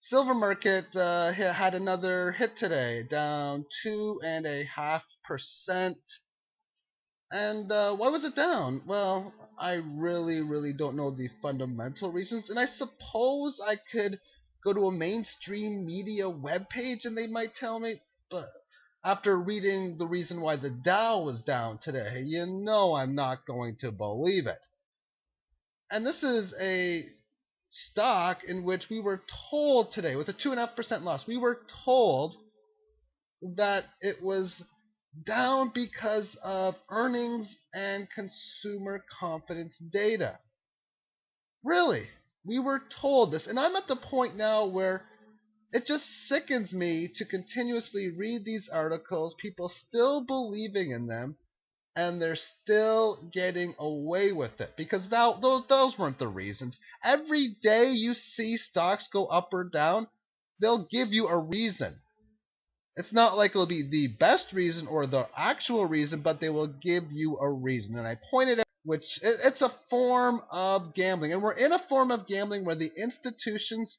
Silver market had another hit today, down 2.5%. And why was it down? Well, I really don't know the fundamental reasons, and I suppose I could go to a mainstream media webpage and they might tell me, but after reading the reason why the Dow was down today, I'm not going to believe it. And this is a stock in which we were told today, with a 2.5% loss, we were told that it was down because of earnings and consumer confidence data. Really, we were told this. And I'm at the point now where it just sickens me to continuously read these articles, people still believing in them, and they're still getting away with it because those weren't the reasons. Every day you see stocks go up or down, they'll give you a reason. It's not like it'll be the best reason or the actual reason, but they will give you a reason. And I pointed out, it's a form of gambling. And we're in a form of gambling where the institutions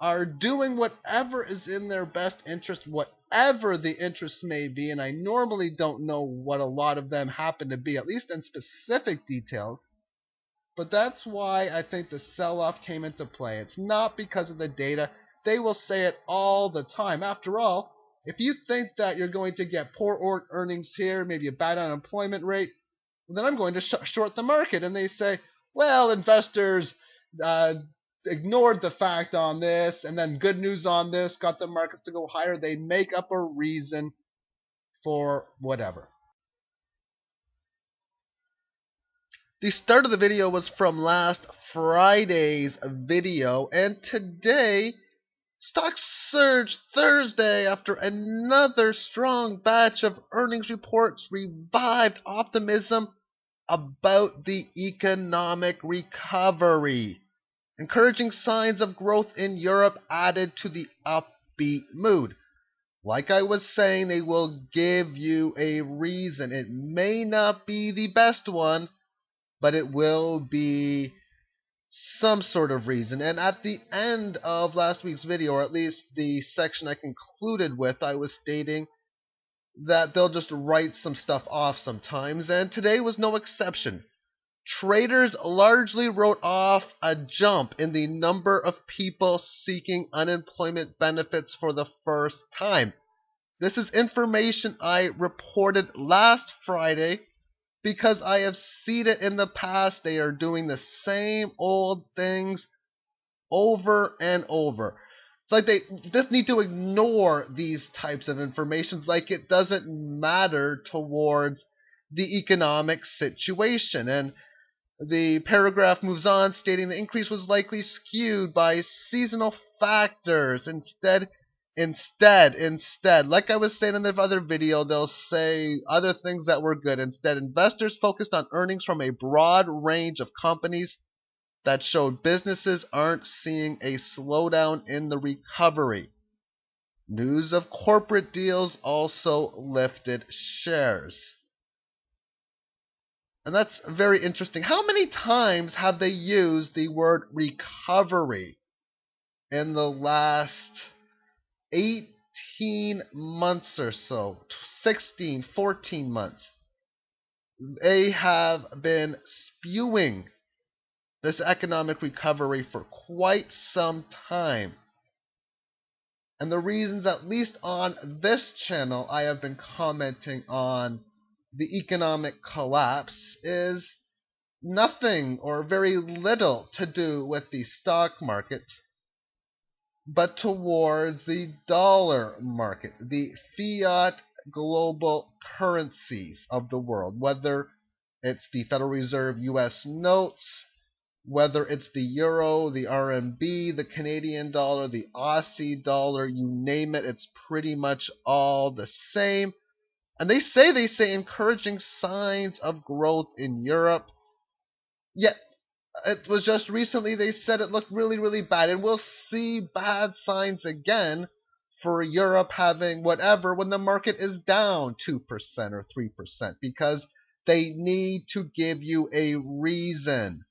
are doing whatever is in their best interest, whatever the interest may be. And I normally don't know what a lot of them happen to be, at least in specific details. But that's why I think the sell-off came into play. It's not because of the data. They will say it all the time. After all, if you think that you're going to get poor earnings here, maybe a bad unemployment rate, then I'm going to short the market. And they say, well, investors uh, ignored the fact on this, and then good news on this got the markets to go higher. They make up a reason for whatever. The start of the video was from last Friday's video, and today stocks surged Thursday after another strong batch of earnings reports revived optimism about the economic recovery. Encouraging signs of growth in Europe added to the upbeat mood. Like I was saying, they will give you a reason. It may not be the best one, but it will be some sort of reason. And at the end of last week's video, or at least the section I concluded with, I was stating that they'll just write some stuff off sometimes, and today was no exception. Traders largely wrote off a jump in the number of people seeking unemployment benefits for the first time. This is information I reported last Friday because I have seen it in the past. They are doing the same old things over and over. It's like they just need to ignore these types of information, like it doesn't matter towards the economic situation. And the paragraph moves on, stating the increase was likely skewed by seasonal factors. Instead, like I was saying in the other video, they'll say other things that were good. Instead, investors focused on earnings from a broad range of companies that showed businesses aren't seeing a slowdown in the recovery. News of corporate deals also lifted shares. And that's very interesting. How many times have they used the word recovery in the last 18 months or so? 16, 14 months. They have been spewing this economic recovery for quite some time. And the reasons, at least on this channel, I have been commenting on the economic collapse is nothing or very little to do with the stock market, but towards the dollar market, the fiat global currencies of the world, whether it's the Federal Reserve US notes, whether it's the euro, the RMB, the Canadian dollar, the Aussie dollar, you name it, it's pretty much all the same. And they say encouraging signs of growth in Europe. Yet it was just recently they said it looked really bad, and we'll see bad signs again for Europe having whatever when the market is down 2% or 3%, because they need to give you a reason.